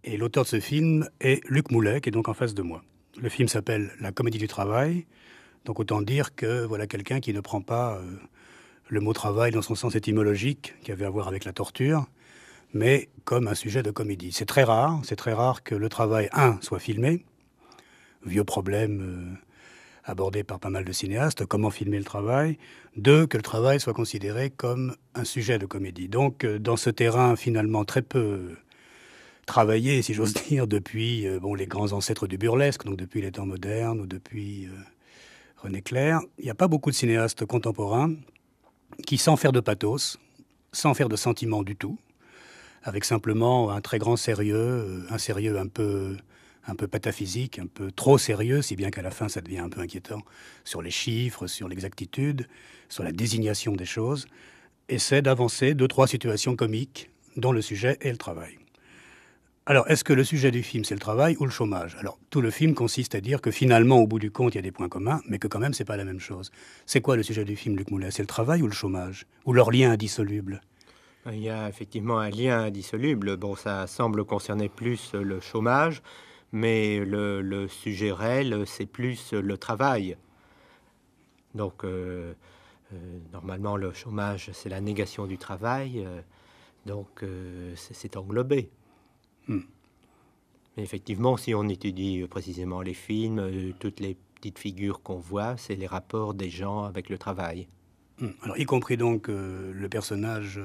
Et l'auteur de ce film est Luc Moulet, qui est donc en face de moi. Le film s'appelle La comédie du travail. Donc autant dire que voilà quelqu'un qui ne prend pas le mot travail dans son sens étymologique, qui avait à voir avec la torture, mais comme un sujet de comédie. C'est très rare que le travail, soit filmé, vieux problème abordé par pas mal de cinéastes, comment filmer le travail, deux, que le travail soit considéré comme un sujet de comédie. Donc dans ce terrain finalement très peu travaillé, si j'ose dire, depuis les grands ancêtres du burlesque, donc depuis les temps modernes ou depuis René Clair, il n'y a pas beaucoup de cinéastes contemporains qui, sans faire de pathos, sans faire de sentiment du tout, avec simplement un très grand sérieux, un sérieux un peu pataphysique, un peu trop sérieux, si bien qu'à la fin ça devient un peu inquiétant, sur les chiffres, sur l'exactitude, sur la désignation des choses, essaie d'avancer deux, trois situations comiques dont le sujet est le travail. Alors, est-ce que le sujet du film, c'est le travail ou le chômage? Alors, tout le film consiste à dire que finalement, au bout du compte, il y a des points communs, mais que quand même, c'est pas la même chose. C'est quoi le sujet du film, Luc Moulet? C'est le travail ou le chômage? Ou leur lien indissoluble? Il y a effectivement un lien indissoluble. Bon, ça semble concerner plus le chômage, mais le sujet réel, c'est plus le travail. Donc, normalement, le chômage, c'est la négation du travail. Donc, c'est englobé. Mais effectivement, si on étudie précisément les films, toutes les petites figures qu'on voit, c'est les rapports des gens avec le travail. Alors, y compris donc le personnage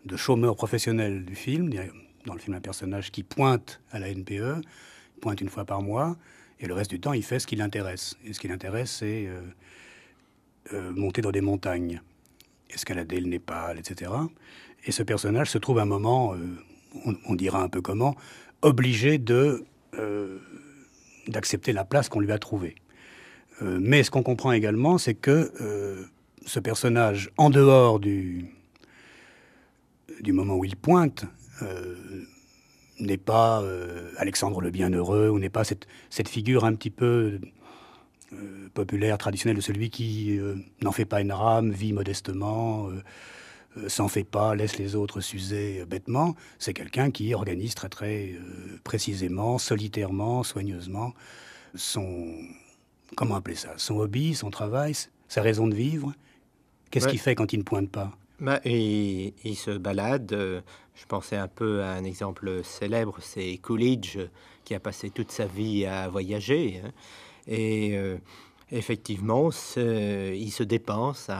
de chômeur professionnel du film. Il y a dans le film un personnage qui pointe à la NPE, pointe une fois par mois, et le reste du temps, il fait ce qui l'intéresse. Et ce qui l'intéresse, c'est monter dans des montagnes, escalader le Népal, etc. Et ce personnage se trouve à un moment, on dira un peu comment, obligé d'accepter la place qu'on lui a trouvée. Mais ce qu'on comprend également, c'est que ce personnage, en dehors du moment où il pointe, n'est pas Alexandre le Bienheureux, ou n'est pas cette figure un petit peu populaire, traditionnelle de celui qui n'en fait pas une rame, vit modestement, s'en fait pas, laisse les autres s'user bêtement. C'est quelqu'un qui organise très très précisément, solitairement, soigneusement son... Comment appeler ça? Son hobby, son travail, sa raison de vivre. Qu'est-ce qu'il fait quand il ne pointe pas? Et il se balade. Je pensais un peu à un exemple célèbre, c'est Coolidge, qui a passé toute sa vie à voyager. Hein. Et effectivement, il se dépense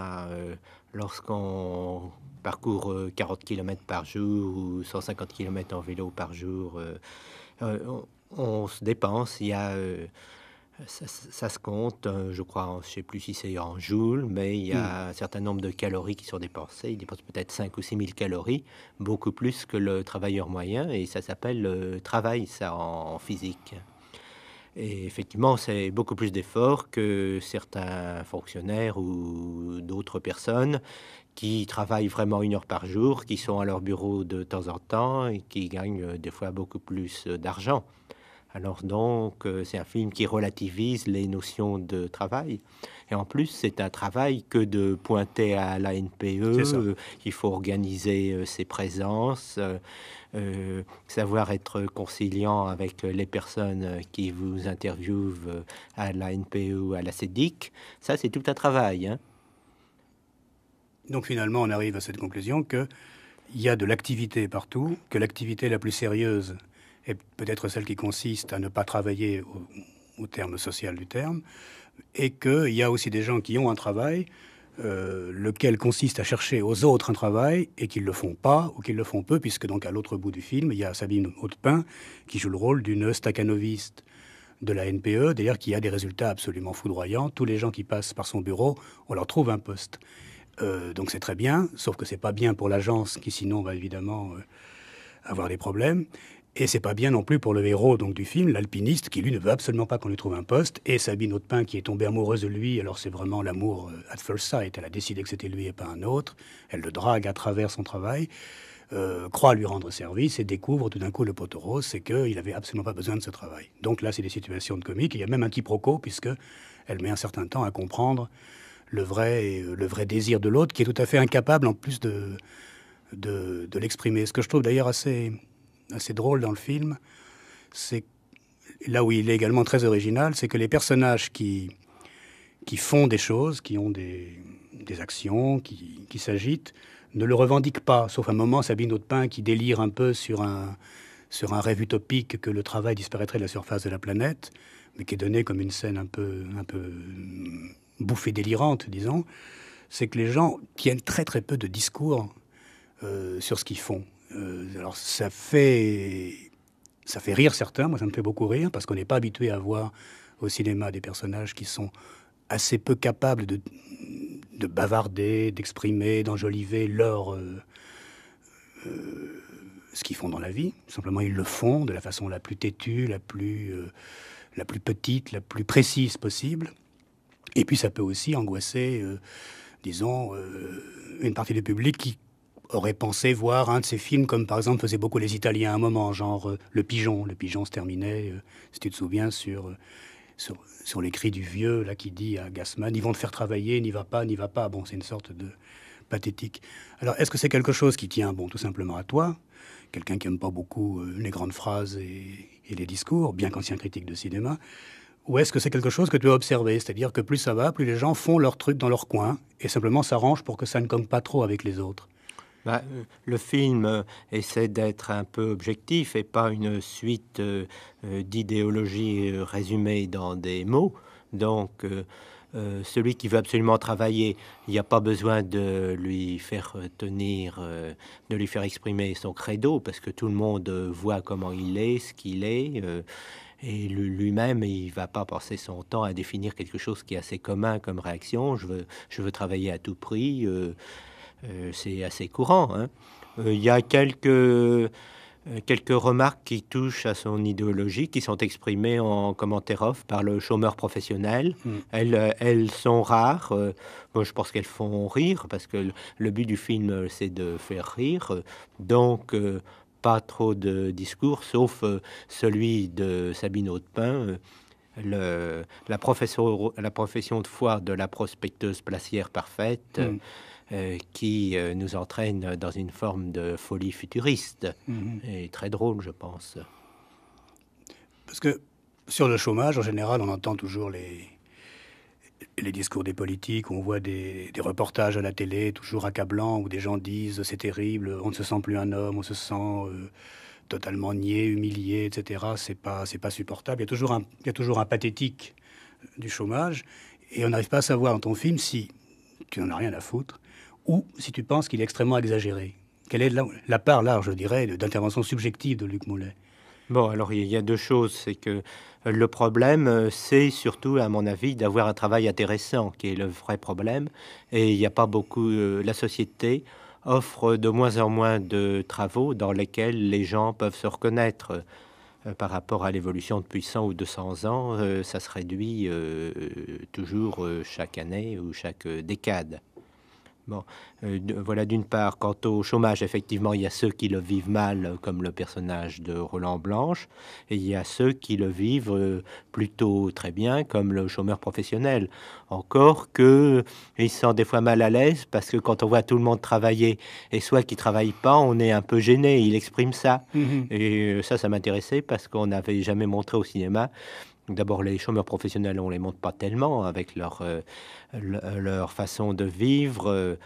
lorsqu'on parcourt 40 km par jour ou 150 km en vélo par jour. On se dépense. Il y a... ça se compte, je crois, je ne sais plus si c'est en joules, mais il y a un certain nombre de calories qui sont dépensées. Il dépense peut-être 5 ou 6 000 calories, beaucoup plus que le travailleur moyen, et ça s'appelle le travail, ça, en physique. Et effectivement, c'est beaucoup plus d'efforts que certains fonctionnaires ou d'autres personnes qui travaillent vraiment 1 heure par jour, qui sont à leur bureau de temps en temps et qui gagnent des fois beaucoup plus d'argent. Alors donc, c'est un film qui relativise les notions de travail. Et en plus, c'est un travail que de pointer à la NPE. Il faut organiser ses présences, savoir être conciliant avec les personnes qui vous interviewent à la NPE ou à la CEDIC. Ça, c'est tout un travail. Hein. Donc finalement, on arrive à cette conclusion qu'il y a de l'activité partout, que l'activité la plus sérieuse est peut-être celle qui consiste à ne pas travailler au terme social du terme, et qu'il y a aussi des gens qui ont un travail, lequel consiste à chercher aux autres un travail, et qu'ils ne le font pas, ou qu'ils le font peu, puisque donc à l'autre bout du film, il y a Sabine Hautepin, qui joue le rôle d'une staccanoviste de la NPE, d'ailleurs qui a des résultats absolument foudroyants. Tous les gens qui passent par son bureau, on leur trouve un poste. Donc c'est très bien, sauf que c'est pas bien pour l'agence, qui sinon va évidemment avoir des problèmes. Et c'est pas bien non plus pour le héros donc du film, l'alpiniste, qui lui ne veut absolument pas qu'on lui trouve un poste, et Sabine Hautepin qui est tombée amoureuse de lui. Alors c'est vraiment l'amour at first sight. Elle a décidé que c'était lui et pas un autre. Elle le drague à travers son travail, croit lui rendre service et découvre tout d'un coup le poteau rose, c'est qu'il avait absolument pas besoin de ce travail. Donc là, c'est des situations de comique. Il y a même un quiproquo puisque elle met un certain temps à comprendre le vrai désir de l'autre, qui est tout à fait incapable en plus de l'exprimer. Ce que je trouve d'ailleurs assez drôle dans le film, c'est là où il est également très original, c'est que les personnages qui font des choses, qui ont des actions, qui s'agitent, ne le revendiquent pas, sauf un moment Sabine Audepein qui délire un peu sur un rêve utopique que le travail disparaîtrait de la surface de la planète, mais qui est donné comme une scène un peu bouffée délirante, disons. C'est que les gens tiennent très très peu de discours sur ce qu'ils font. Alors ça fait rire certains, moi ça me fait beaucoup rire, parce qu'on n'est pas habitué à voir au cinéma des personnages qui sont assez peu capables de bavarder, d'exprimer, d'enjoliver ce qu'ils font dans la vie. Simplement, ils le font de la façon la plus têtue, la plus petite, la plus précise possible. Et puis, ça peut aussi angoisser, disons, une partie du public qui aurait pensé voir un de ces films, comme par exemple faisaient beaucoup les Italiens à un moment, genre Le Pigeon. Le Pigeon se terminait, si tu te souviens, sur les cris du vieux là qui dit à Gassman, ils vont te faire travailler, n'y va pas, n'y va pas. Bon, c'est une sorte de pathétique. Alors, est-ce que c'est quelque chose qui tient, bon, tout simplement à toi, quelqu'un qui aime pas beaucoup les grandes phrases et les discours, bien qu'ancien critique de cinéma, ou est-ce que c'est quelque chose que tu as observé, c'est-à-dire que plus ça va, plus les gens font leur truc dans leur coin et simplement s'arrangent pour que ça ne cogne pas trop avec les autres? Le film essaie d'être un peu objectif et pas une suite d'idéologies résumées dans des mots. Donc, celui qui veut absolument travailler, il n'y a pas besoin de lui faire tenir, de lui faire exprimer son credo, parce que tout le monde voit comment il est, ce qu'il est. Et lui-même, il va pas passer son temps à définir quelque chose qui est assez commun comme réaction. Je veux travailler à tout prix. C'est assez courant, hein. Il y a quelques remarques qui touchent à son idéologie, qui sont exprimées en commentaire off par le chômeur professionnel. Elles sont rares. Bon, je pense qu'elles font rire, parce que le but du film, c'est de faire rire. Donc, pas trop de discours, sauf celui de Sabine Audepein, la profession de foi de la prospecteuse placière parfaite, qui nous entraîne dans une forme de folie futuriste, et très drôle, je pense. Parce que sur le chômage, en général, on entend toujours les discours des politiques, on voit des reportages à la télé, toujours accablants, où des gens disent « c'est terrible, on ne se sent plus un homme, on se sent totalement nié, humilié, etc. » C'est pas supportable. Il y a toujours un pathétique du chômage, et on n'arrive pas à savoir dans ton film si tu n'en as rien à foutre, ou si tu penses qu'il est extrêmement exagéré. Quelle est la part large, je dirais, d'intervention subjective de Luc Moulet? Bon, alors il y a deux choses. C'est que le problème, c'est surtout, à mon avis, d'avoir un travail intéressant, qui est le vrai problème. Et il n'y a pas beaucoup... la société offre de moins en moins de travaux dans lesquels les gens peuvent se reconnaître. Par rapport à l'évolution depuis 100 ou 200 ans, ça se réduit toujours chaque année ou chaque décade. Bon, voilà d'une part. Quant au chômage, effectivement, il y a ceux qui le vivent mal, comme le personnage de Roland Blanche, et il y a ceux qui le vivent plutôt très bien, comme le chômeur professionnel. Encore que ils se sentent des fois mal à l'aise, parce que quand on voit tout le monde travailler, et soit qui travaille pas, on est un peu gêné. Il exprime ça. Et ça m'intéressait, parce qu'on n'avait jamais montré au cinéma. D'abord, les chômeurs professionnels, on les montre pas tellement avec leur façon de vivre,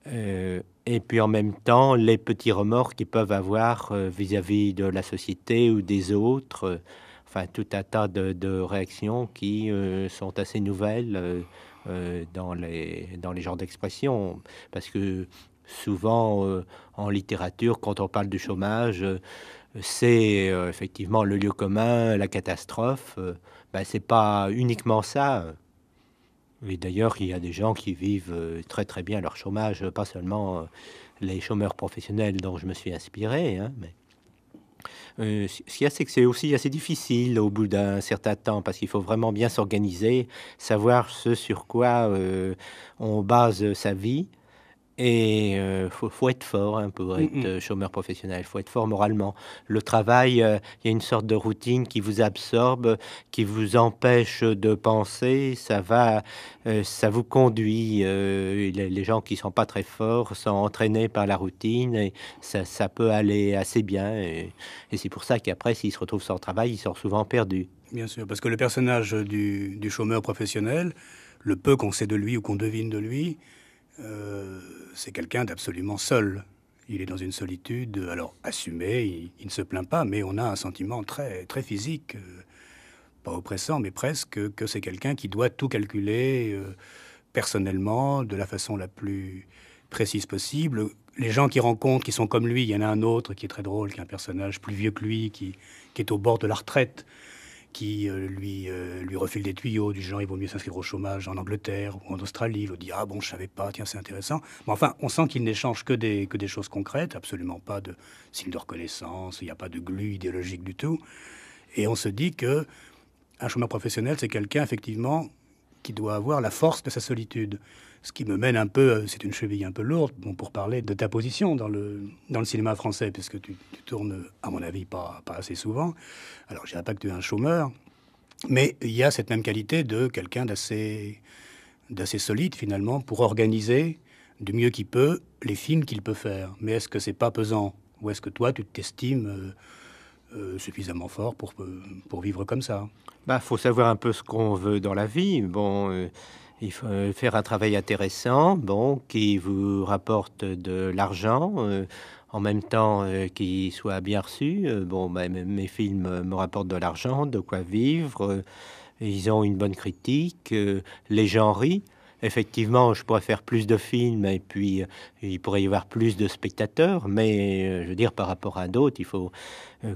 et puis en même temps, les petits remords qu'ils peuvent avoir vis-à-vis de la société ou des autres. Enfin, tout un tas de réactions qui sont assez nouvelles dans les genres d'expression, parce que souvent, en littérature, quand on parle du chômage, c'est effectivement le lieu commun, la catastrophe. C'est pas uniquement ça. Et d'ailleurs, il y a des gens qui vivent très très bien leur chômage, pas seulement les chômeurs professionnels dont je me suis inspiré, hein, mais ce qu'il y a, c'est que c'est aussi assez difficile au bout d'un certain temps, parce qu'il faut vraiment bien s'organiser, savoir ce sur quoi on base sa vie. Et faut être fort hein, pour être chômeur professionnel. Faut être fort moralement. Le travail, il y a une sorte de routine qui vous absorbe, qui vous empêche de penser. Ça vous conduit. Les gens qui sont pas très forts sont entraînés par la routine et ça peut aller assez bien. Et c'est pour ça qu'après, s'ils se retrouvent sans travail, ils sont souvent perdus. Bien sûr, parce que le personnage du chômeur professionnel, le peu qu'on sait de lui ou qu'on devine de lui, c'est quelqu'un d'absolument seul. Il est dans une solitude, alors assumée, il ne se plaint pas, mais on a un sentiment très, très physique, pas oppressant, mais presque, que c'est quelqu'un qui doit tout calculer personnellement, de la façon la plus précise possible. Les gens qu'il rencontre, qui sont comme lui, il y en a un autre qui est très drôle, qui est un personnage plus vieux que lui, qui est au bord de la retraite, qui lui refile des tuyaux, du genre il vaut mieux s'inscrire au chômage en Angleterre ou en Australie. Il dit ah bon, je savais pas, tiens, c'est intéressant. Mais enfin, on sent qu'il n'échange que des choses concrètes, absolument pas de signes de reconnaissance, il n'y a pas de glu idéologique du tout. Et on se dit que un chômeur professionnel, c'est quelqu'un effectivement qui doit avoir la force de sa solitude. Ce qui me mène un peu, c'est une cheville un peu lourde, bon, pour parler de ta position dans le cinéma français, puisque tu tournes, à mon avis, pas assez souvent. Alors, je dirais pas que tu es un chômeur, mais il y a cette même qualité de quelqu'un d'assez solide, finalement, pour organiser du mieux qu'il peut les films qu'il peut faire. Mais est-ce que c'est pas pesant? Ou est-ce que toi, tu t'estimes suffisamment fort pour vivre comme ça? Bah, faut savoir un peu ce qu'on veut dans la vie. Bon, il faut faire un travail intéressant, bon, qui vous rapporte de l'argent, en même temps qui soit bien reçu. Bon, bah, mes films me rapportent de l'argent, de quoi vivre. Ils ont une bonne critique, les gens rient. Effectivement, je pourrais faire plus de films et puis il pourrait y avoir plus de spectateurs, mais je veux dire, par rapport à d'autres, il faut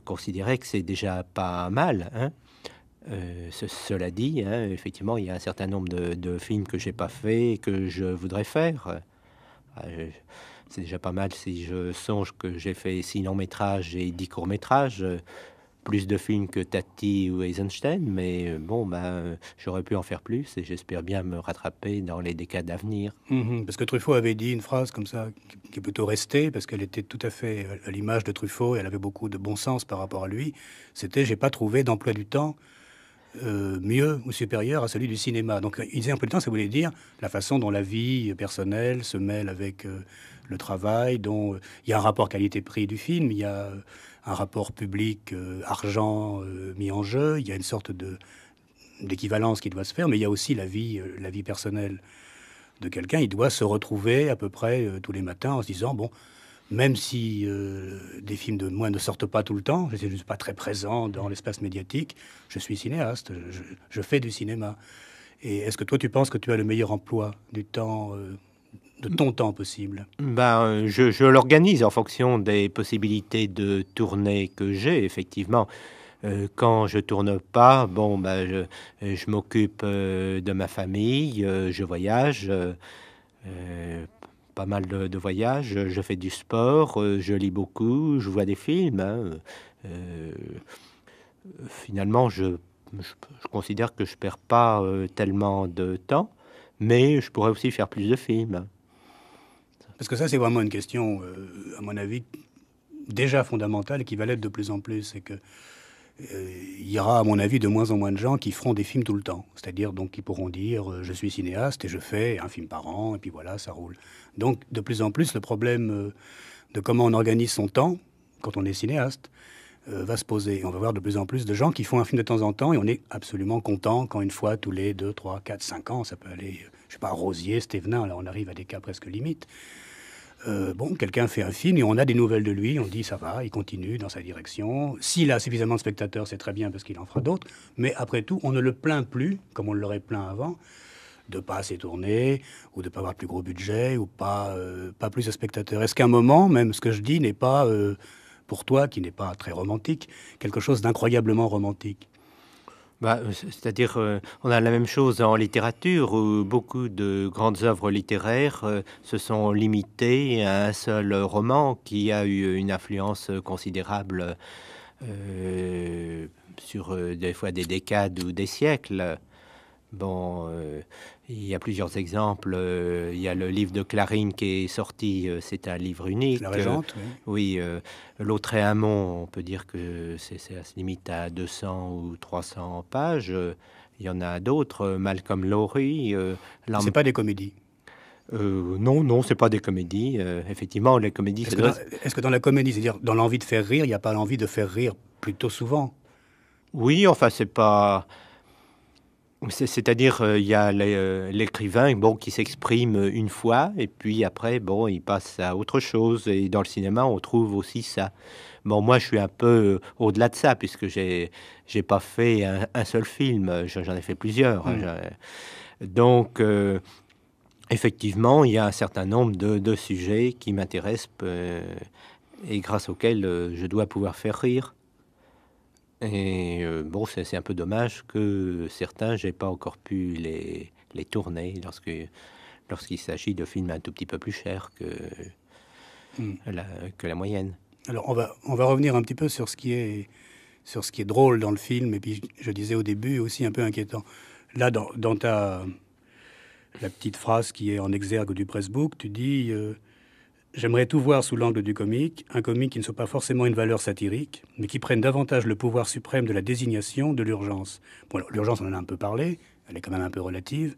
considérer que c'est déjà pas mal, hein. Cela dit, hein, effectivement, il y a un certain nombre de films que j'ai pas fait et que je voudrais faire. C'est déjà pas mal si je songe que j'ai fait 6 longs métrages et 10 courts métrages, plus de films que Tati ou Eisenstein, mais bon, ben, j'aurais pu en faire plus et j'espère bien me rattraper dans les décades à venir. Parce que Truffaut avait dit une phrase comme ça, qui est plutôt restée, parce qu'elle était tout à fait à l'image de Truffaut, et elle avait beaucoup de bon sens par rapport à lui. C'était « j'ai pas trouvé d'emploi du temps mieux ou supérieur à celui du cinéma ». Donc il disait emploi du temps, ça voulait dire la façon dont la vie personnelle se mêle avec le travail, dont il y a un rapport qualité-prix du film, il y a un rapport public argent mis en jeu, il y a une sorte d'équivalence qui doit se faire, mais il y a aussi la vie personnelle de quelqu'un. Il doit se retrouver à peu près tous les matins en se disant bon, même si des films de moi ne sortent pas tout le temps, je ne suis pas très présent dans l'espace médiatique, je suis cinéaste, je fais du cinéma. Et est-ce que toi tu penses que tu as le meilleur emploi du temps, de ton temps possible? Ben, je l'organise en fonction des possibilités de tournée que j'ai, effectivement. Quand je tourne pas, bon, ben, je m'occupe de ma famille, je voyage, pas mal de voyages, je fais du sport, je lis beaucoup, je vois des films, hein. Euh, Finalement, je considère que je perds pas tellement de temps, mais je pourrais aussi faire plus de films. Parce que ça c'est vraiment une question, à mon avis, déjà fondamentale et qui va l'être de plus en plus. C'est que il y aura, à mon avis, de moins en moins de gens qui feront des films tout le temps. C'est-à-dire, donc, qui pourront dire je suis cinéaste et je fais un film par an, et puis voilà, ça roule. Donc, de plus en plus, le problème de comment on organise son temps quand on est cinéaste va se poser. On va voir de plus en plus de gens qui font un film de temps en temps, et on est absolument content quand une fois tous les 2, 3, 4, 5 ans, ça peut aller, je sais pas, Rosier, Stévenin, là on arrive à des cas presque limites. Bon, quelqu'un fait un film et on a des nouvelles de lui, on dit ça va, il continue dans sa direction. S'il a suffisamment de spectateurs, c'est très bien parce qu'il en fera d'autres. Mais après tout, on ne le plaint plus, comme on l'aurait plaint avant, de pas assez tourner, ou de pas avoir plus gros budget, ou pas plus de spectateurs. Est-ce qu'à un moment, même ce que je dis n'est pas, pour toi, qui n'est pas très romantique, quelque chose d'incroyablement romantique? Bah, c'est-à-dire, on a la même chose en littérature où beaucoup de grandes œuvres littéraires se sont limitées à un seul roman qui a eu une influence considérable sur des fois des décades ou des siècles. Bon, il y a plusieurs exemples. Il y a le livre de Clarine qui est sorti, c'est un livre La unique. Régente, oui. Oui, L'autre et Amont, on peut dire que ça se limite à 200 ou 300 pages. Il y en a d'autres. Malcolm Lowry, C'est pas des comédies. non, non, c'est pas des comédies. Effectivement, les comédies, Est-ce que, est-ce que dans la comédie, c'est-à-dire dans l'envie de faire rire, il n'y a pas l'envie de faire rire plutôt souvent? oui, enfin, c'est pas. C'est-à-dire, il y a l'écrivain, bon, qui s'exprime une fois, et puis après, bon, il passe à autre chose. Et dans le cinéma, on trouve aussi ça. Bon, moi, je suis un peu au-delà de ça, puisque j'ai pas fait un seul film, j'en ai fait plusieurs, hein. Hmm. Donc, effectivement, il y a un certain nombre de sujets qui m'intéressent et grâce auxquels je dois pouvoir faire rire. Et bon, c'est un peu dommage que certains, j'ai pas encore pu les tourner lorsqu'il s'agit de films un tout petit peu plus chers Hmm. que la moyenne. Alors on va revenir un petit peu sur ce qui est drôle dans le film, et puis je disais au début aussi un peu inquiétant. Là, dans la petite phrase qui est en exergue du pressbook, tu dis j'aimerais tout voir sous l'angle du comique, un comique qui ne soit pas forcément une valeur satirique, mais qui prenne davantage le pouvoir suprême de la désignation de l'urgence. Bon, alors, l'urgence, on en a un peu parlé, elle est quand même un peu relative.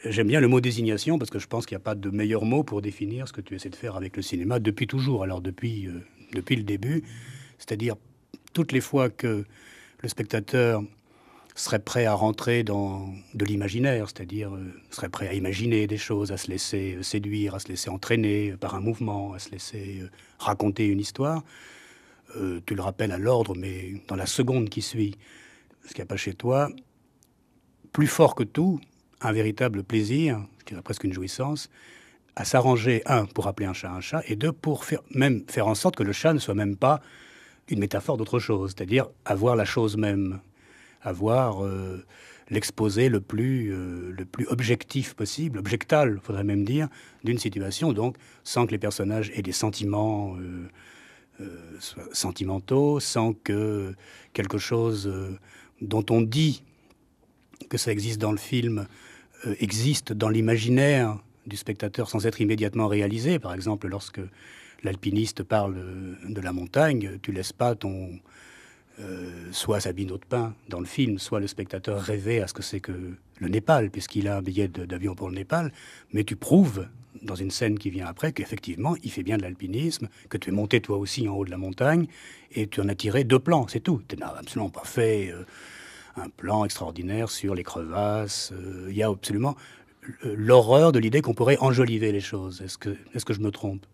J'aime bien le mot désignation parce que je pense qu'il n'y a pas de meilleur mot pour définir ce que tu essaies de faire avec le cinéma depuis toujours, alors depuis le début, c'est-à-dire toutes les fois que le spectateur serait prêt à rentrer dans de l'imaginaire, c'est-à-dire serait prêt à imaginer des choses, à se laisser séduire, à se laisser entraîner par un mouvement, à se laisser raconter une histoire. Tu le rappelles à l'ordre, mais dans la seconde qui suit, ce qu'il n'y a pas chez toi, plus fort que tout, un véritable plaisir, je dirais presque une jouissance, à s'arranger, un, pour appeler un chat, et deux, pour même faire en sorte que le chat ne soit même pas une métaphore d'autre chose, c'est-à-dire avoir la chose même, avoir l'exposé le plus objectif possible, objectal, faudrait même dire, d'une situation, donc sans que les personnages aient des sentiments sentimentaux, sans que quelque chose dont on dit que ça existe dans le film existe dans l'imaginaire du spectateur sans être immédiatement réalisé. Par exemple, lorsque l'alpiniste parle de la montagne, tu laisses pas soit Sabine Audepin dans le film, soit le spectateur rêver à ce que c'est que le Népal, puisqu'il a un billet d'avion pour le Népal, mais tu prouves dans une scène qui vient après qu'effectivement, il fait bien de l'alpinisme, que tu es monté toi aussi en haut de la montagne, et tu en as tiré 2 plans, c'est tout. Tu n'as absolument pas fait un plan extraordinaire sur les crevasses. Il y a absolument l'horreur de l'idée qu'on pourrait enjoliver les choses. Est-ce que je me trompe?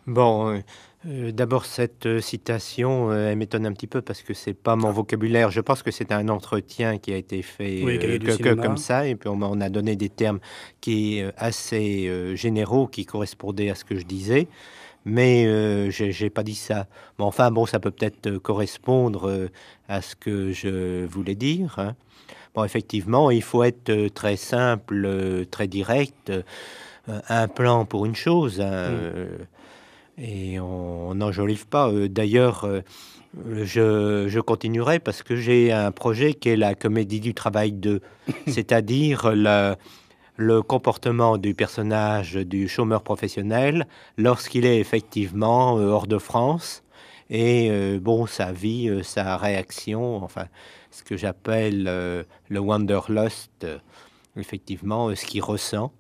Bon, d'abord cette citation, elle m'étonne un petit peu parce que c'est pas mon vocabulaire. Je pense que c'est un entretien qui a été fait Oui, cahier du cinéma. comme ça, et puis on a donné des termes qui assez généraux, qui correspondaient à ce que je disais, mais j'ai pas dit ça. Mais enfin, bon, ça peut peut-être correspondre à ce que je voulais dire, hein. Bon, effectivement, il faut être très simple, très direct. Un plan pour une chose, hein, et on n'enjolive pas. D'ailleurs, je continuerai parce que j'ai un projet qui est la comédie du travail 2, c'est-à-dire le comportement du personnage du chômeur professionnel lorsqu'il est effectivement hors de France, et bon, sa vie, sa réaction, enfin, ce que j'appelle le wanderlust, effectivement, ce qu'il ressent.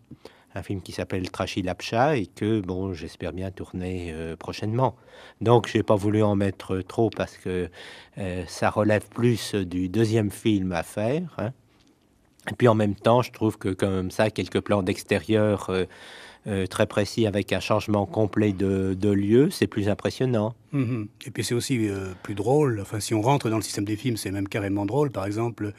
Un film qui s'appelle Trashy Lapcha et que, bon, j'espère bien tourner prochainement. Donc, j'ai pas voulu en mettre trop parce que ça relève plus du deuxième film à faire, hein. Et puis, en même temps, je trouve que comme ça, quelques plans d'extérieur très précis avec un changement complet de lieu, c'est plus impressionnant. Mhm. Et puis c'est aussi plus drôle. Enfin, si on rentre dans le système des films, c'est même carrément drôle. Par exemple,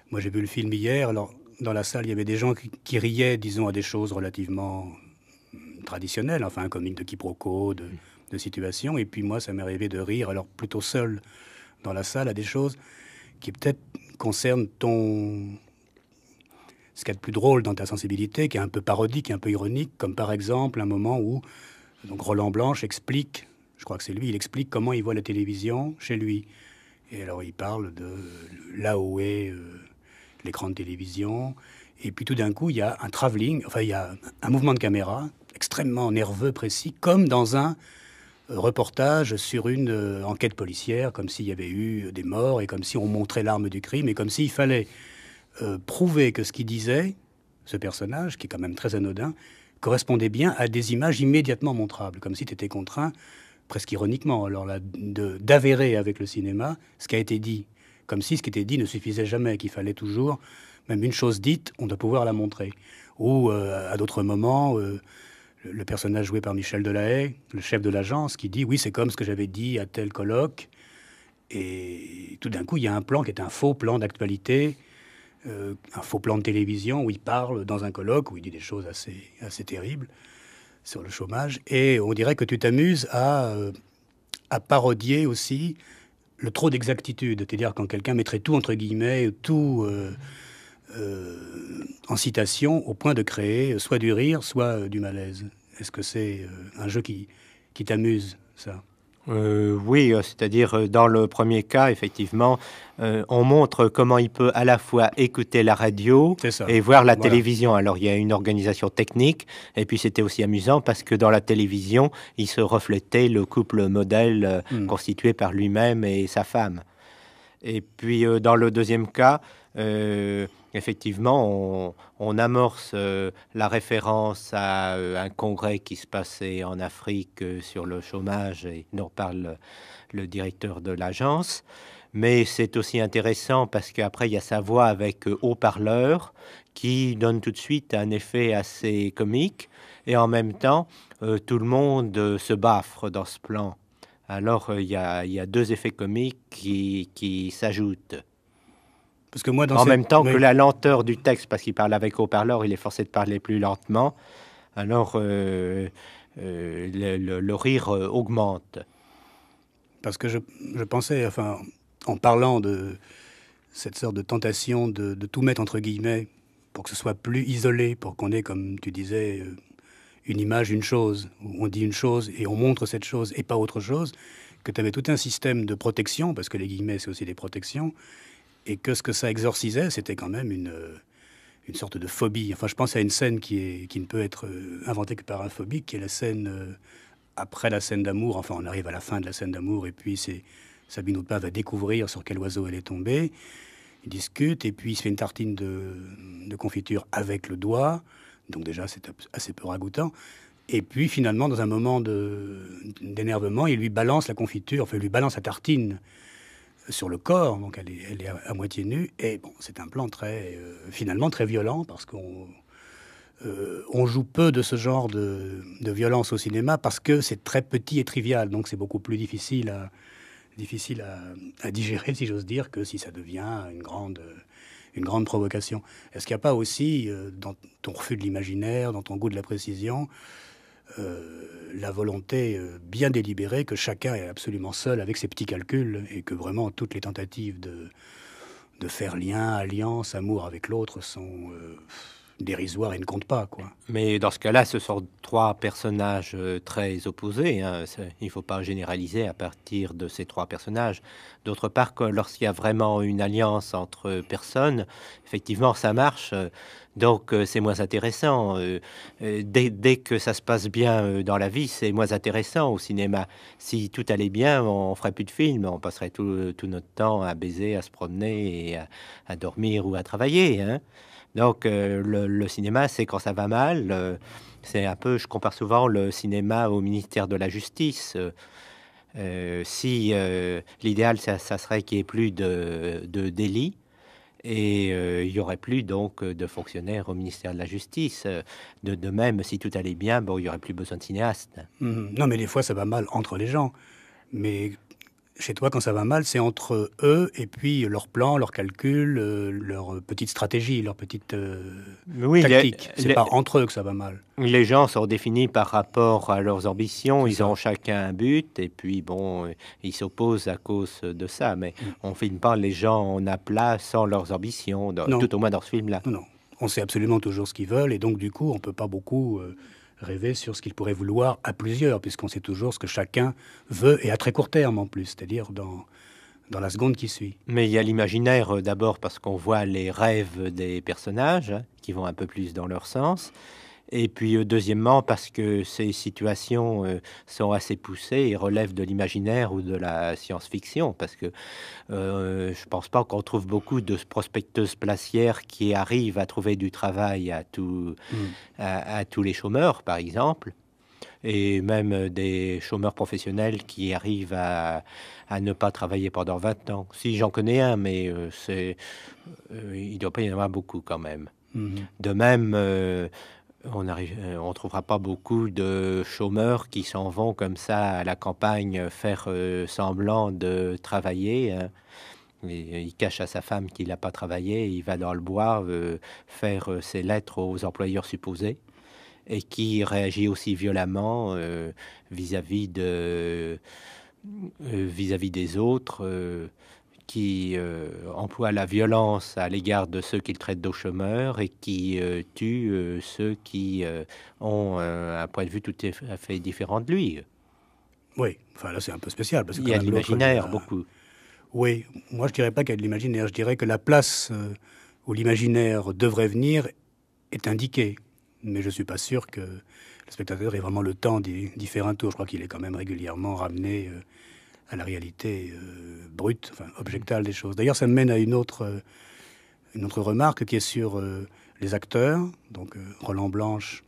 moi j'ai vu le film hier. Alors, dans la salle, il y avait des gens qui riaient, disons, à des choses relativement traditionnelles. Enfin, un comique de quiproquo, de situation. Et puis moi, ça m'est arrivé de rire, alors plutôt seul dans la salle, à des choses qui peut-être concernent ce qu'il y a de plus drôle dans ta sensibilité, qui est un peu parodique, un peu ironique, comme par exemple un moment où donc Roland Blanche explique, je crois que c'est lui, il explique comment il voit la télévision chez lui. Et alors il parle de là où est l'écran de télévision. Et puis tout d'un coup, il y a un travelling, enfin il y a un mouvement de caméra extrêmement nerveux, précis, comme dans un reportage sur une enquête policière, comme s'il y avait eu des morts et comme si on montrait l'arme du crime et comme s'il fallait prouver que ce qu'il disait, ce personnage, qui est quand même très anodin, correspondait bien à des images immédiatement montrables, comme si tu étais contraint, presque ironiquement, alors là, d'avérer avec le cinéma ce qui a été dit, comme si ce qui était dit ne suffisait jamais, qu'il fallait toujours, même une chose dite, on doit pouvoir la montrer. Ou à d'autres moments, le personnage joué par Michel Delahaye, le chef de l'agence, qui dit « oui, c'est comme ce que j'avais dit à tel colloque ». Et tout d'un coup, il y a un plan qui est un faux plan d'actualité, un faux plan de télévision où il parle dans un colloque, où il dit des choses assez terribles sur le chômage. Et on dirait que tu t'amuses à parodier aussi le trop d'exactitude. C'est-à-dire quand quelqu'un mettrait tout entre guillemets, tout en citation, au point de créer soit du rire, soit du malaise. Est-ce que c'est un jeu qui t'amuse, ça? Oui, c'est-à-dire dans le premier cas, effectivement, on montre comment il peut à la fois écouter la radio et voir la télévision. Alors il y a une organisation technique, et puis c'était aussi amusant parce que dans la télévision, il se reflétait le couple modèle constitué par lui-même et sa femme. Et puis dans le deuxième cas, effectivement, on amorce la référence à un congrès qui se passait en Afrique sur le chômage et dont parle le directeur de l'agence. Mais c'est aussi intéressant parce qu'après, il y a sa voix avec haut-parleur qui donne tout de suite un effet assez comique. Et en même temps, tout le monde se baffre dans ce plan. Alors, il y a deux effets comiques qui s'ajoutent. Parce que moi, en même temps que la lenteur du texte, parce qu'il parle avec haut-parleur, il est forcé de parler plus lentement. Alors, le rire augmente. Parce que je pensais, enfin, en parlant de cette sorte de tentation de tout mettre entre guillemets pour que ce soit plus isolé, pour qu'on ait, comme tu disais, une image, une chose, où on dit une chose et on montre cette chose et pas autre chose, que tu avais tout un système de protection, parce que les guillemets, c'est aussi des protections, et que ce que ça exorcisait, c'était quand même une sorte de phobie. Enfin, je pense à une scène qui ne peut être inventée que par un phobique, qui est la scène après la scène d'amour. Enfin, on arrive à la fin de la scène d'amour, et puis Sabine Houdin va découvrir sur quel oiseau elle est tombée. Il discute, et puis il se fait une tartine de confiture avec le doigt. Donc déjà, c'est assez peu ragoûtant. Et puis, finalement, dans un moment d'énervement, il lui balance la confiture, enfin, il lui balance la tartine sur le corps, donc elle est à moitié nue. Et bon, c'est un plan finalement très violent, parce qu'on joue peu de ce genre de violence au cinéma, parce que c'est très petit et trivial, donc c'est beaucoup plus difficile à digérer, si j'ose dire, que si ça devient une grande provocation. Est-ce qu'il n'y a pas aussi, dans ton refus de l'imaginaire, dans ton goût de la précision, la volonté bien délibérée que chacun est absolument seul avec ses petits calculs et que vraiment toutes les tentatives de faire lien, alliance, amour avec l'autre sont dérisoires et ne comptent pas, quoi. Mais dans ce cas-là, ce sont trois personnages très opposés. Hein. Il ne faut pas généraliser à partir de ces trois personnages. D'autre part, lorsqu'il y a vraiment une alliance entre personnes, effectivement, ça marche. Donc, c'est moins intéressant. Dès que ça se passe bien dans la vie, c'est moins intéressant au cinéma. Si tout allait bien, on ferait plus de films. On passerait tout notre temps à baiser, à se promener, et à dormir ou à travailler. Hein. Donc, le cinéma, c'est quand ça va mal. C'est un peu, je compare souvent le cinéma au ministère de la Justice. Si l'idéal, ça serait qu'il n'y ait plus de délits et il n'y aurait plus donc de fonctionnaires au ministère de la Justice. De même, si tout allait bien, bon, il n'y aurait plus besoin de cinéastes. Non, mais des fois, ça va mal entre les gens. Mais chez toi, quand ça va mal, c'est entre eux et puis leurs plans, leurs calculs, leur petite stratégie, leur petite tactique. C'est pas entre eux que ça va mal. Les gens sont définis par rapport à leurs ambitions. Ils ont chacun un but et puis bon, ils s'opposent à cause de ça. Mais on filme pas les gens en aplat sans leurs ambitions, tout au moins dans ce film-là. Non, on sait absolument toujours ce qu'ils veulent et donc du coup, on peut pas beaucoup rêver sur ce qu'ils pourraient vouloir à plusieurs, puisqu'on sait toujours ce que chacun veut et à très court terme en plus, c'est-à-dire dans la seconde qui suit. Mais il y a l'imaginaire, d'abord parce qu'on voit les rêves des personnages, hein, qui vont un peu plus dans leur sens. Et puis, deuxièmement, parce que ces situations sont assez poussées et relèvent de l'imaginaire ou de la science-fiction. Parce que je pense pas qu'on trouve beaucoup de prospecteuses placières qui arrivent à trouver du travail à tous les chômeurs, par exemple. Et même des chômeurs professionnels qui arrivent à ne pas travailler pendant 20 ans. Si j'en connais un, mais il ne doit pas y en avoir beaucoup quand même. De même, on trouvera pas beaucoup de chômeurs qui s'en vont comme ça à la campagne faire semblant de travailler, hein. Il cache à sa femme qu'il n'a pas travaillé, il va dans le bois faire ses lettres aux employeurs supposés, et qui réagit aussi violemment vis-à-vis des autres, qui emploie la violence à l'égard de ceux qu'il traite de chômeurs et qui tue ceux qui ont un point de vue tout à fait différent de lui. Oui, enfin là c'est un peu spécial. Parce que il y a de l'imaginaire, beaucoup. Oui, moi je dirais pas qu'il y a de l'imaginaire, je dirais que la place où l'imaginaire devrait venir est indiquée. Mais je suis pas sûr que le spectateur ait vraiment le temps d'y faire un tour. Je crois qu'il est quand même régulièrement ramené à la réalité brute, enfin objectale des choses. D'ailleurs, ça me mène à une autre remarque qui est sur les acteurs. Donc Roland Blanche,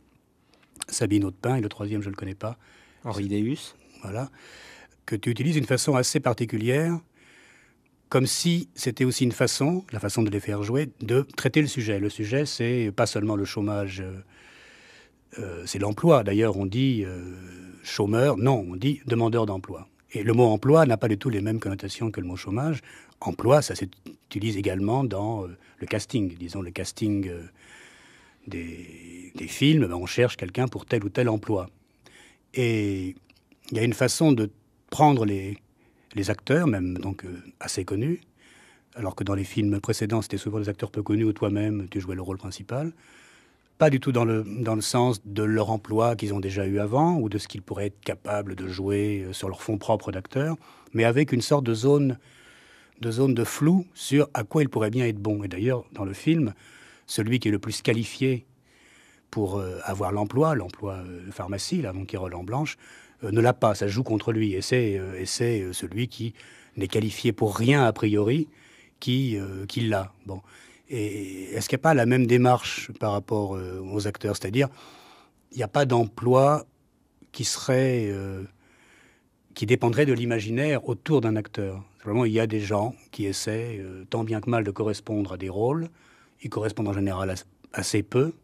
Sabine Audepin, et le troisième, je ne le connais pas. Henri Deus. Voilà. Que tu utilises d'une façon assez particulière, comme si c'était aussi une façon, la façon de les faire jouer, de traiter le sujet. Le sujet, c'est pas seulement le chômage, c'est l'emploi. D'ailleurs, on dit chômeur, non, on dit demandeur d'emploi. Et le mot emploi n'a pas du tout les mêmes connotations que le mot chômage. Emploi, ça s'utilise également dans le casting. Disons, le casting des films, ben, on cherche quelqu'un pour tel ou tel emploi. Et il y a une façon de prendre les acteurs, même donc assez connus, alors que dans les films précédents, c'était souvent des acteurs peu connus où toi-même, tu jouais le rôle principal. Pas du tout dans le sens de leur emploi qu'ils ont déjà eu avant ou de ce qu'ils pourraient être capables de jouer sur leur fonds propre d'acteurs, mais avec une sorte de zone de flou sur à quoi ils pourraient bien être bons. Et d'ailleurs, dans le film, celui qui est le plus qualifié pour avoir l'emploi de pharmacie, là, donc qui est Roland Blanche, ne l'a pas, ça joue contre lui. Et c'est celui qui n'est qualifié pour rien a priori qui l'a. Bon. Et est-ce qu'il n'y a pas la même démarche par rapport aux acteurs? C'est-à-dire, il n'y a pas d'emploi qui dépendrait de l'imaginaire autour d'un acteur. Simplement, il y a des gens qui essaient, tant bien que mal, de correspondre à des rôles. Ils correspondent en général assez peu.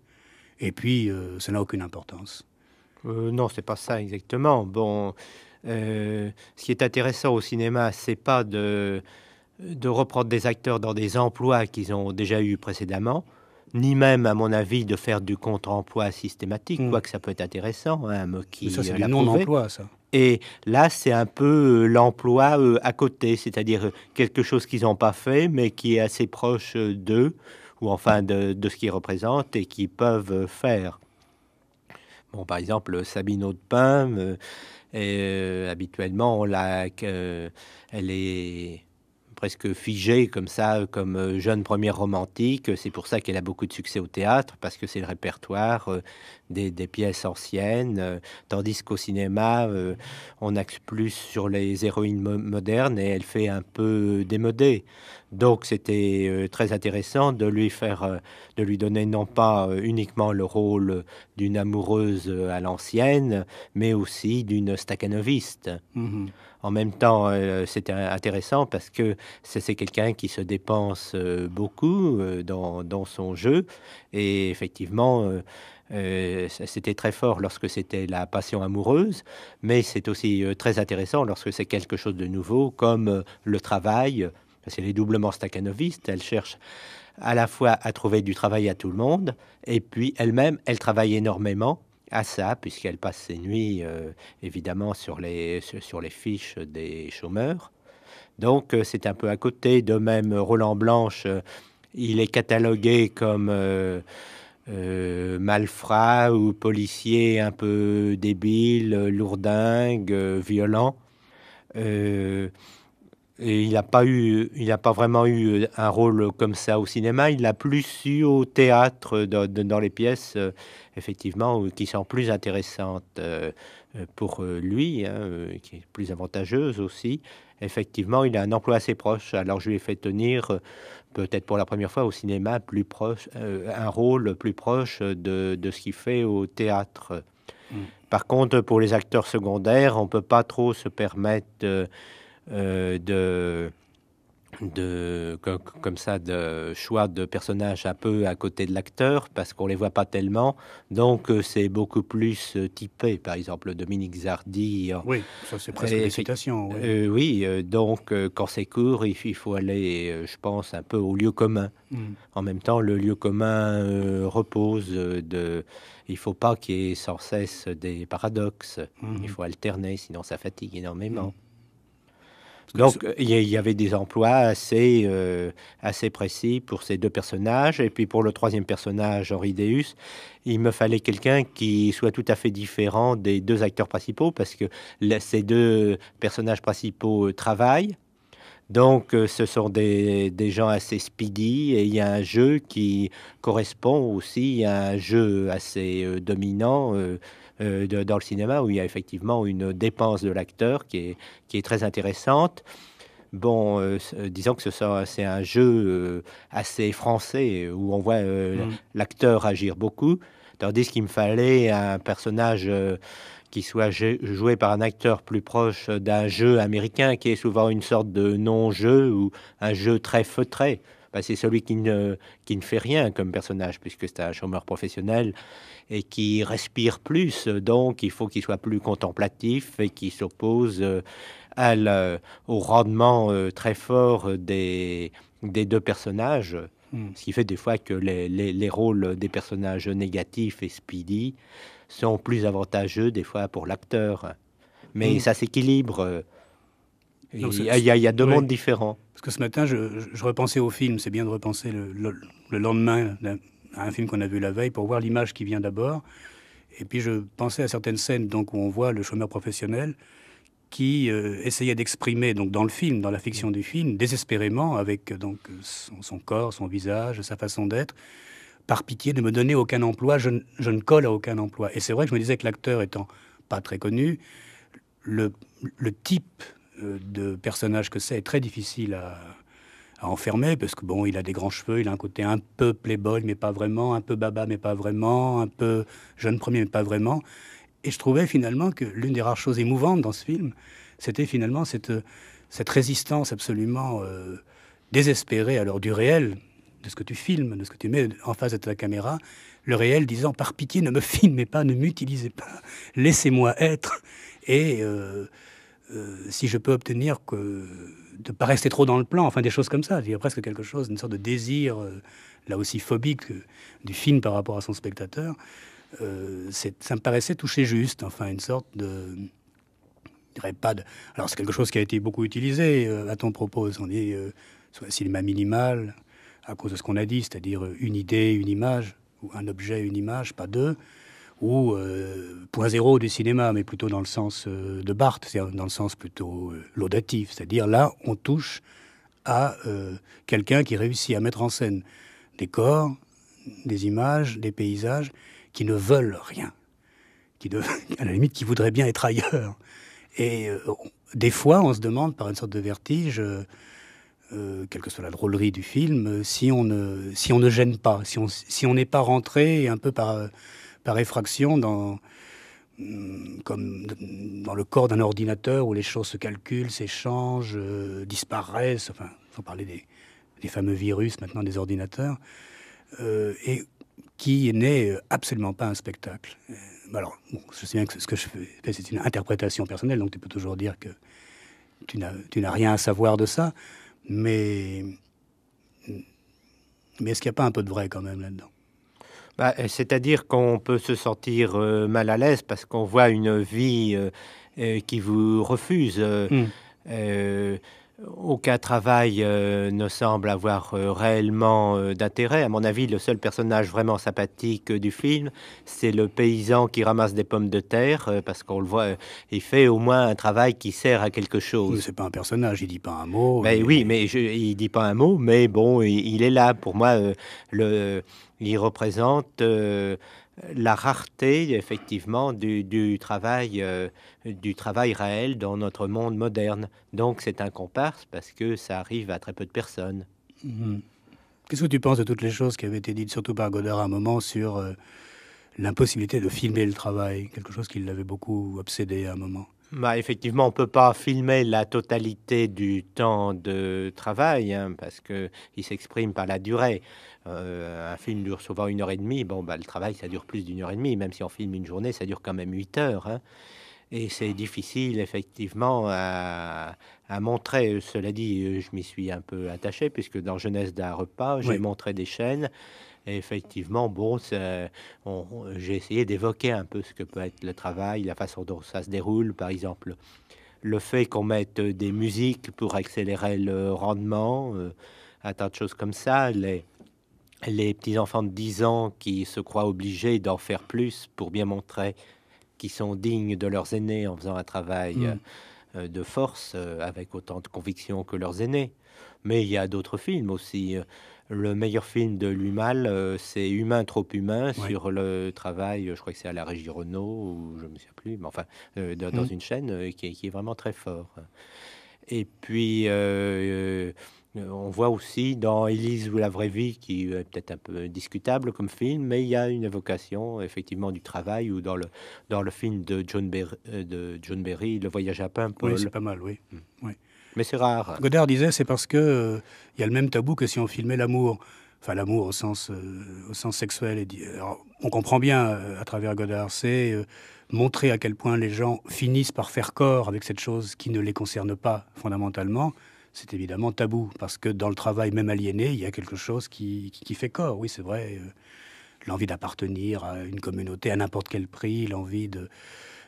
Et puis, ça n'a aucune importance. Non, c'est pas ça exactement. Bon, ce qui est intéressant au cinéma, c'est pas de reprendre des acteurs dans des emplois qu'ils ont déjà eu précédemment, ni même, à mon avis, de faire du contre-emploi systématique, quoique ça peut être intéressant, hein, qui mais ça, c'est du non-emploi, ça. Et là, c'est un peu l'emploi à côté, c'est-à-dire quelque chose qu'ils n'ont pas fait, mais qui est assez proche d'eux, ou enfin de ce qu'ils représentent et qu'ils peuvent faire. Bon, par exemple, Sabine Audepin, habituellement, elle est presque figée comme ça, comme jeune première romantique. C'est pour ça qu'elle a beaucoup de succès au théâtre, parce que c'est le répertoire des pièces anciennes, tandis qu'au cinéma, on axe plus sur les héroïnes modernes et elle fait un peu démodée. Donc c'était très intéressant de lui donner non pas uniquement le rôle d'une amoureuse à l'ancienne, mais aussi d'une stakhanoviste. En même temps, c'était intéressant parce que c'est quelqu'un qui se dépense beaucoup dans son jeu. Et effectivement, c'était très fort lorsque c'était la passion amoureuse, mais c'est aussi très intéressant lorsque c'est quelque chose de nouveau, comme le travail. Parce qu'elle est doublement stakhanoviste. Elle cherche à la fois à trouver du travail à tout le monde, et puis elle-même, elle travaille énormément à ça, puisqu'elle passe ses nuits, évidemment, sur les fiches des chômeurs. Donc, c'est un peu à côté. De même, Roland Blanche, il est catalogué comme malfrat ou policier un peu débile, lourdingue, violent. Et il n'a pas vraiment eu un rôle comme ça au cinéma. Il l'a plus eu au théâtre, dans les pièces, effectivement, qui sont plus intéressantes pour lui, hein, qui est plus avantageuse aussi. Effectivement, il a un emploi assez proche. Alors, je lui ai fait tenir, peut-être pour la première fois au cinéma, plus proche, un rôle plus proche de ce qu'il fait au théâtre. Mm. Par contre, pour les acteurs secondaires, on peut pas trop se permettre de comme ça, de choix de personnages un peu à côté de l'acteur, parce qu'on les voit pas tellement. Donc, c'est beaucoup plus typé. Par exemple, Dominique Zardy. Oui, ça c'est presque des citations. Oui. Oui, donc, quand c'est court, il faut aller, je pense, un peu au lieu commun. Mm. En même temps, le lieu commun repose il faut pas qu'il y ait sans cesse des paradoxes. Il faut alterner, sinon ça fatigue énormément. Mm. Donc, il y avait des emplois assez précis pour ces deux personnages. Et puis, pour le troisième personnage, Henri Deus, il me fallait quelqu'un qui soit tout à fait différent des deux acteurs principaux, parce que ces deux personnages principaux travaillent. Donc, ce sont des gens assez speedy, et il y a un jeu qui correspond aussi à un jeu assez dominant dans le cinéma, où il y a effectivement une dépense de l'acteur qui est très intéressante. Bon, disons que c'est un jeu assez français, où on voit l'acteur agir beaucoup, tandis qu'il me fallait un personnage qui soit joué par un acteur plus proche d'un jeu américain, qui est souvent une sorte de non-jeu ou un jeu très feutré. Ben, c'est celui qui ne fait rien comme personnage, puisque c'est un chômeur professionnel et qui respire plus. Donc, il faut qu'il soit plus contemplatif et qui s'oppose au rendement très fort des deux personnages. Ce qui fait des fois que les rôles des personnages négatifs et speedy sont plus avantageux des fois pour l'acteur. Mais ça s'équilibre. Il y a deux mondes différents. Parce que ce matin, je repensais au film. C'est bien de repenser le lendemain à un film qu'on a vu la veille pour voir l'image qui vient d'abord. Et puis je pensais à certaines scènes donc, où on voit le chômeur professionnel qui essayait d'exprimer donc dans le film, dans la fiction du film, désespérément, avec donc son corps, son visage, sa façon d'être, par pitié de me donner aucun emploi, je ne colle à aucun emploi. Et c'est vrai que je me disais que l'acteur étant pas très connu, le type de personnage que c'est est très difficile à enfermer, parce que bon, il a des grands cheveux, il a un côté un peu playboy, mais pas vraiment, un peu baba, mais pas vraiment, un peu jeune premier, mais pas vraiment. Et je trouvais finalement que l'une des rares choses émouvantes dans ce film, c'était finalement cette résistance absolument désespérée alors du réel, de ce que tu filmes, de ce que tu mets en face de ta caméra, le réel disant par pitié ne me filmez pas, ne m'utilisez pas, laissez-moi être. Et si je peux obtenir de ne pas rester trop dans le plan, enfin des choses comme ça, il y a presque quelque chose, une sorte de désir, là aussi phobique, du film par rapport à son spectateur. Ça me paraissait toucher juste, enfin une sorte de... Je dirais pas de... Alors c'est quelque chose qui a été beaucoup utilisé à ton propos, on dit sur le cinéma minimal, à cause de ce qu'on a dit, c'est-à-dire une idée, une image, ou un objet, une image, pas deux, ou point zéro du cinéma, mais plutôt dans le sens de Barthes, c'est-à-dire dans le sens plutôt laudatif, c'est-à-dire là on touche à quelqu'un qui réussit à mettre en scène des corps, des images, des paysages, qui ne veulent rien, à la limite, qui voudraient bien être ailleurs. Et des fois, on se demande, par une sorte de vertige, quelle que soit la drôlerie du film, si on ne gêne pas, si on n'est pas rentré un peu par effraction comme dans le corps d'un ordinateur où les choses se calculent, s'échangent, disparaissent, enfin, sans parler des fameux virus maintenant des ordinateurs, et qui n'est absolument pas un spectacle. Alors, bon, je sais bien que ce que je fais, c'est une interprétation personnelle, donc tu peux toujours dire que tu n'as rien à savoir de ça, mais est-ce qu'il n'y a pas un peu de vrai quand même là-dedans? Bah, c'est-à-dire qu'on peut se sentir mal à l'aise parce qu'on voit une vie qui vous refuse. Aucun travail ne semble avoir réellement d'intérêt. À mon avis, le seul personnage vraiment sympathique du film, c'est le paysan qui ramasse des pommes de terre, parce qu'on le voit, il fait au moins un travail qui sert à quelque Mais chose. c'est pas un personnage, il dit pas un mot. Ben oui, Et mais il dit pas un mot, mais bon, il est là. Pour moi, le, il représente la rareté, effectivement, du travail réel dans notre monde moderne. Donc, c'est un comparse parce que ça arrive à très peu de personnes. Mhm. Qu'est-ce que tu penses de toutes les choses qui avaient été dites, surtout par Godard à un moment, sur l'impossibilité de filmer le travail, quelque chose qui l'avait beaucoup obsédé à un moment? Bah, effectivement, on peut pas filmer la totalité du temps de travail, hein, parce que il s'exprime par la durée. Un film dure souvent 1 heure et demie. Bon, bah, le travail, ça dure plus d'1 heure et demie. Même si on filme une journée, ça dure quand même 8 heures, hein. Et c'est difficile, effectivement, à montrer. Cela dit, je m'y suis un peu attaché, puisque dans Jeunesse d'un repas, j'ai Oui. montré des chaînes. Et effectivement, bon, j'ai essayé d'évoquer un peu ce que peut être le travail, la façon dont ça se déroule, par exemple le fait qu'on mette des musiques pour accélérer le rendement, un tas de choses comme ça, les petits-enfants de 10 ans qui se croient obligés d'en faire plus pour bien montrer qu'ils sont dignes de leurs aînés en faisant un travail Mm. de force, avec autant de conviction que leurs aînés. Mais il y a d'autres films aussi. Le meilleur film de Lumal, c'est Humain trop humain, Oui. sur le travail, je crois que c'est à la Régie Renault, ou je ne me souviens plus, mais enfin, dans Mm. une chaîne qui est vraiment très fort. Et puis, on voit aussi dans Élise ou la vraie vie, qui est peut-être un peu discutable comme film, mais il y a une évocation effectivement du travail, ou dans le film de John Berry, Le voyage à Oui, c'est Paimpol. pas mal, oui. Mm. Oui. Mais c'est rare. Godard disait c'est parce que il y a le même tabou que si on filmait l'amour. Enfin, l'amour au sens sexuel. Alors, on comprend bien à travers Godard, c'est montrer à quel point les gens finissent par faire corps avec cette chose qui ne les concerne pas fondamentalement. C'est évidemment tabou, parce que dans le travail même aliéné, il y a quelque chose qui fait corps. Oui, c'est vrai. L'envie d'appartenir à une communauté à n'importe quel prix, l'envie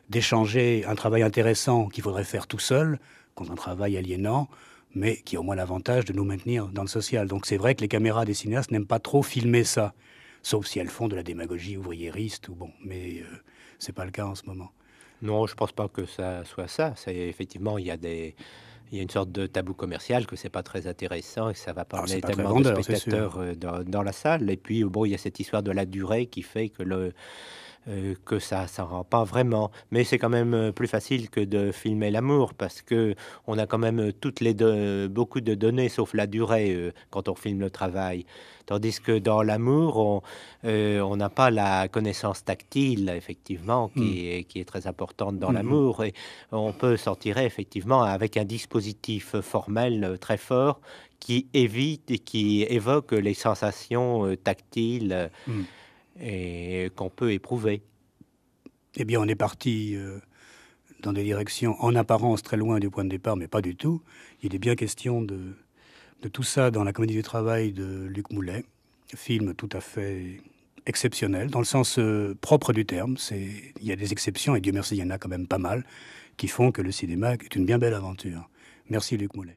d'échanger un travail intéressant qu'il faudrait faire tout seul contre un travail aliénant, mais qui a au moins l'avantage de nous maintenir dans le social. Donc c'est vrai que les caméras des cinéastes n'aiment pas trop filmer ça, sauf si elles font de la démagogie ouvriériste ou bon, mais c'est pas le cas en ce moment. Non, je pense pas que ça soit ça. C'est effectivement, il y a une sorte de tabou commercial, que c'est pas très intéressant et que ça va pas Alors c'est amener pas très tellement de vendeur, c'est sûr. spectateurs dans la salle. Et puis, bon, il y a cette histoire de la durée qui fait que ça rend pas vraiment. Mais c'est quand même plus facile que de filmer l'amour, parce que on a quand même beaucoup de données, sauf la durée, quand on filme le travail. Tandis que dans l'amour, on n'a pas la connaissance tactile, effectivement, Hmm. qui est très importante dans Mhm. l'amour. Et on peut s'en tirer, effectivement, avec un dispositif formel très fort, qui évite et qui évoque les sensations tactiles, Hmm. et qu'on peut éprouver. Eh bien, on est parti dans des directions en apparence très loin du point de départ, mais pas du tout. Il est bien question de tout ça dans La Comédie du Travail de Luc Moulet, film tout à fait exceptionnel, dans le sens propre du terme. Il y a des exceptions, et Dieu merci, il y en a quand même pas mal, qui font que le cinéma est une bien belle aventure. Merci Luc Moulet.